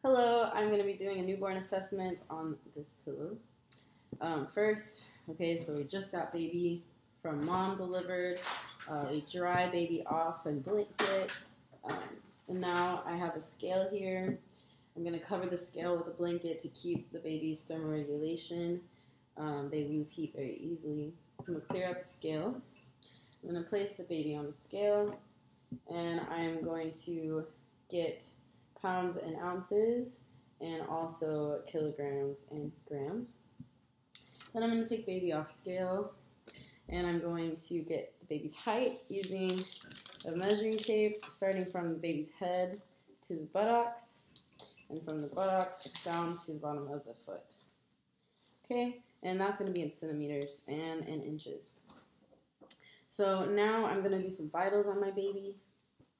Hello, I'm going to be doing a newborn assessment on this pillow. First, okay, so we just got baby from mom delivered. We dry baby off and blanket. And now I have a scale here. I'm going to cover the scale with a blanket to keep the baby's thermoregulation. They lose heat very easily. I'm going to clear out the scale. I'm going to place the baby on the scale, and I'm going to get pounds and ounces, and also kilograms and grams. Then I'm going to take baby off scale, and I'm going to get the baby's height using a measuring tape, starting from the baby's head to the buttocks, and from the buttocks down to the bottom of the foot. Okay, and that's going to be in centimeters and in inches. So now I'm going to do some vitals on my baby.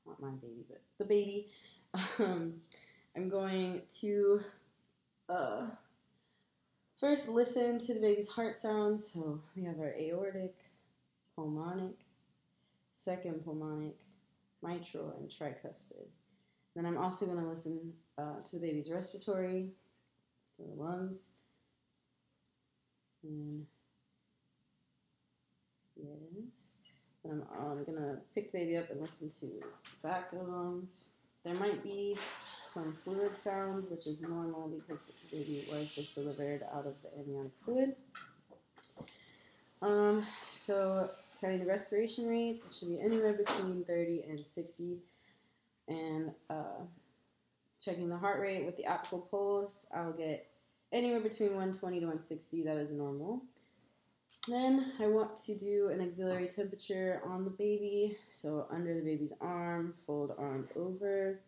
Not my baby, but the baby. I'm going to first listen to the baby's heart sounds. So we have our aortic, pulmonic, second pulmonic, mitral, and tricuspid. Then I'm also going to listen to the baby's respiratory, to the lungs, and yes. Then I'm going to pick the baby up and listen to the back of the lungs. There might be some fluid sounds, which is normal because the baby was just delivered out of the amniotic fluid. So counting the respiration rates, it should be anywhere between 30 and 60. And checking the heart rate with the apical pulse, I'll get anywhere between 120 to 160. That is normal. Then I want to do an auxiliary temperature on the baby. So under the baby's arm, fold arm over.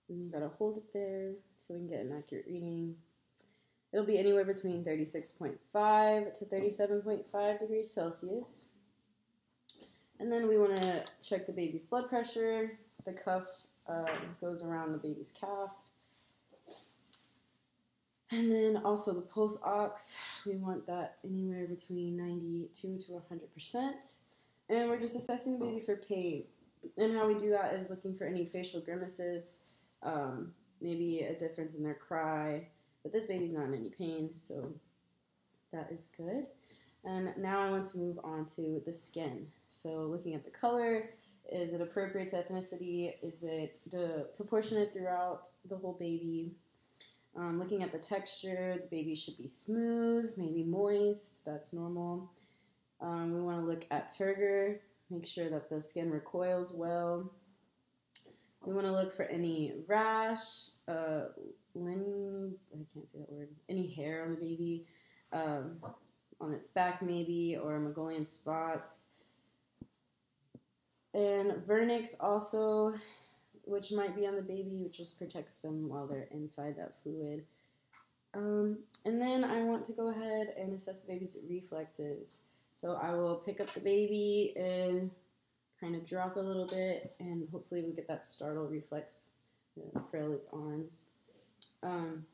We've got to hold it there so we can get an accurate reading. It'll be anywhere between 36.5 to 37.5 degrees Celsius. And then we want to check the baby's blood pressure. The cuff goes around the baby's calf. And then also the pulse ox, we want that anywhere between 92 to 100%. And we're just assessing the baby for pain. And how we do that is looking for any facial grimaces, maybe a difference in their cry. But this baby's not in any pain, so that is good. And now I want to move on to the skin. So looking at the color, is it appropriate to ethnicity? Is it proportionate throughout the whole baby? Looking at the texture, the baby should be smooth, maybe moist, that's normal. We want to look at turgor, make sure that the skin recoils well. We want to look for any rash, I can't say that word, any hair on the baby, on its back maybe, or Mongolian spots. And vernix also, which might be on the baby, which just protects them while they're inside that fluid. And then I want to go ahead and assess the baby's reflexes. So I will pick up the baby and kind of drop a little bit, and hopefully we get that startle reflex, frill its arms. And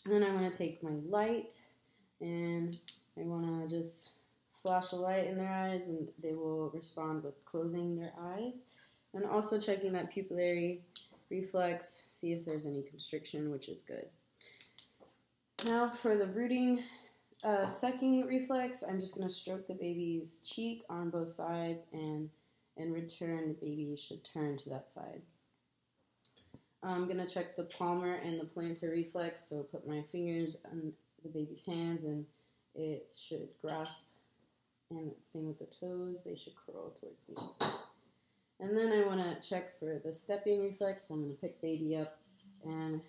then I want to take my light, and I want to just flash a light in their eyes, and they will respond with closing their eyes. And also checking that pupillary reflex, see if there's any constriction, which is good. Now for the brooding sucking reflex, I'm just going to stroke the baby's cheek on both sides, and in return, the baby should turn to that side. I'm going to check the palmar and the plantar reflex, so put my fingers on the baby's hands, and it should grasp, and same with the toes, they should curl towards me. And then I want to check for the stepping reflex. So I'm going to pick baby up, and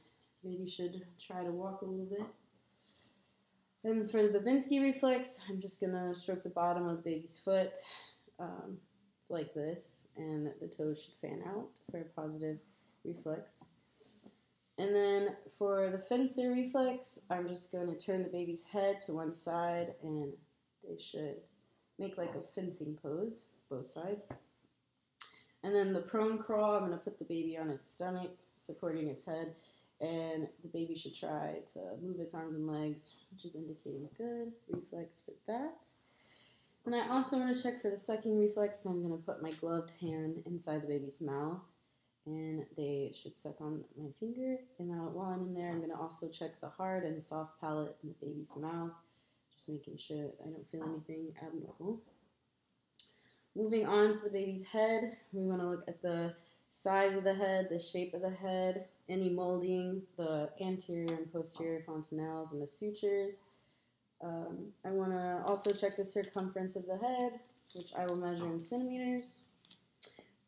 baby should try to walk a little bit. And for the Babinski reflex, I'm just going to stroke the bottom of the baby's foot like this, and the toes should fan out for a positive reflex. And then for the fencer reflex, I'm just going to turn the baby's head to one side, and they should make like a fencing pose, both sides. And then the prone crawl, I'm going to put the baby on its stomach, supporting its head, and the baby should try to move its arms and legs, which is indicating good reflex for that. And I also want to check for the sucking reflex, so I'm going to put my gloved hand inside the baby's mouth and they should suck on my finger. And while I'm in there, I'm going to also check the hard and soft palate in the baby's mouth, just making sure I don't feel anything abnormal. Moving on to the baby's head, we want to look at the size of the head, the shape of the head, any molding, the anterior and posterior fontanelles, and the sutures. I want to also check the circumference of the head, which I will measure in centimeters.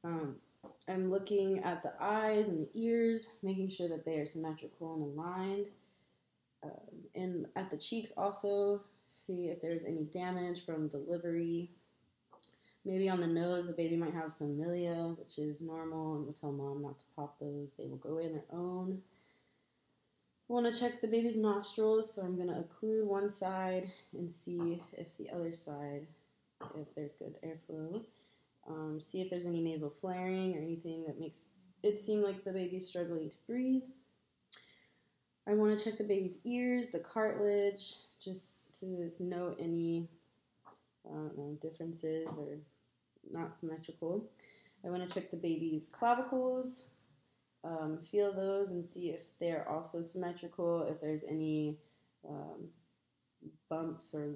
I'm looking at the eyes and the ears, making sure that they are symmetrical and aligned. And at the cheeks also, see if there's any damage from delivery. Maybe on the nose, the baby might have some milia, which is normal, and we'll tell mom not to pop those. They will go away on their own. I want to check the baby's nostrils, so I'm going to occlude one side and see if the other side, if there's good airflow. See if there's any nasal flaring or anything that makes it seem like the baby's struggling to breathe. I want to check the baby's ears, the cartilage, just to note any differences or not symmetrical. I want to check the baby's clavicles, feel those and see if they're also symmetrical, if there's any bumps or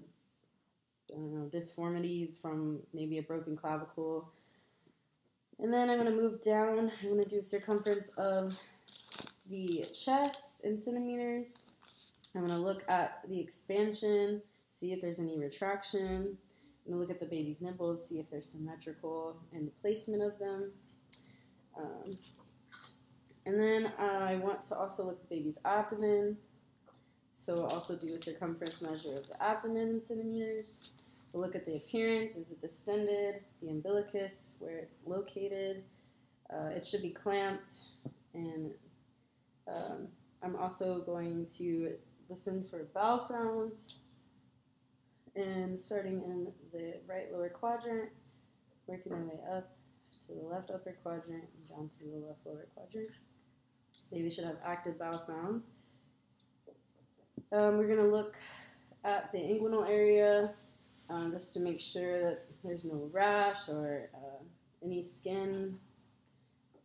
disformities from maybe a broken clavicle. And then I'm going to move down. I'm going to do circumference of the chest in centimeters. I'm going to look at the expansion, see if there's any retraction. I'm going to look at the baby's nipples, see if they're symmetrical in the placement of them. And then I want to also look at the baby's abdomen. So I'll also do a circumference measure of the abdomen in centimeters. We'll look at the appearance. Is it distended? The umbilicus, where it's located. It should be clamped. And I'm also going to listen for bowel sounds. And starting in the right lower quadrant, working my way up to the left upper quadrant and down to the left lower quadrant. Baby should have active bowel sounds. We're going to look at the inguinal area just to make sure that there's no rash or any skin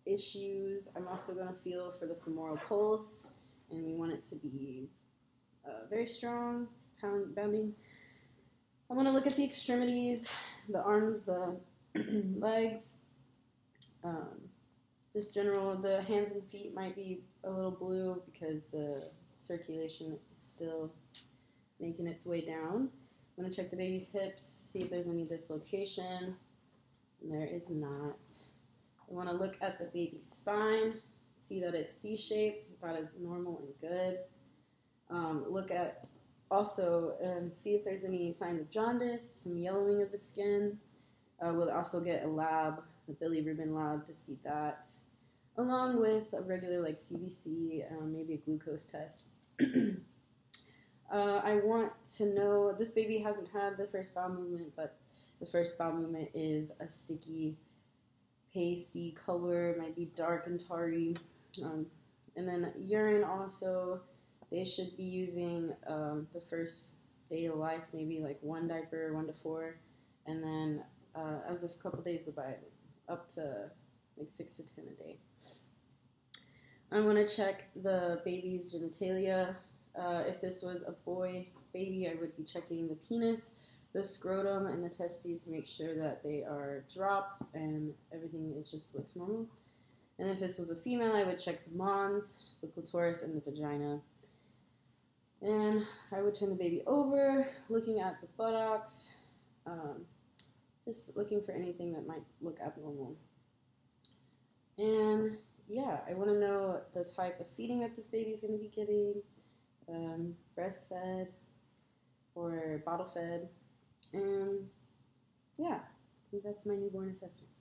issues. I'm also going to feel for the femoral pulse, and we want it to be very strong, bounding. I want to look at the extremities, the arms, the legs, just general. The hands and feet might be a little blue because the circulation is still making its way down. I'm going to check the baby's hips, see if there's any dislocation. And there is not. I want to look at the baby's spine, see that it's C-shaped. That is normal and good. Look at also see if there's any signs of jaundice, some yellowing of the skin. We'll also get a lab, a bilirubin lab, to see that, along with a regular like CBC, maybe a glucose test. I want to know, this baby hasn't had the first bowel movement, but the first bowel movement is a sticky, pasty color, might be dark and tarry. And then urine also, they should be using the first day of life, maybe like 1 diaper, 1 to 4, and then as a couple days go by, up to like 6 to 10 a day. I want to check the baby's genitalia. If this was a boy baby, I would be checking the penis, the scrotum, and the testes to make sure that they are dropped and everything just looks normal. And if this was a female, I would check the mons, the clitoris, and the vagina. And I would turn the baby over, looking at the buttocks, just looking for anything that might look abnormal. And yeah, I want to know the type of feeding that this baby is going to be getting, breastfed or bottle fed. And yeah, I think that's my newborn assessment.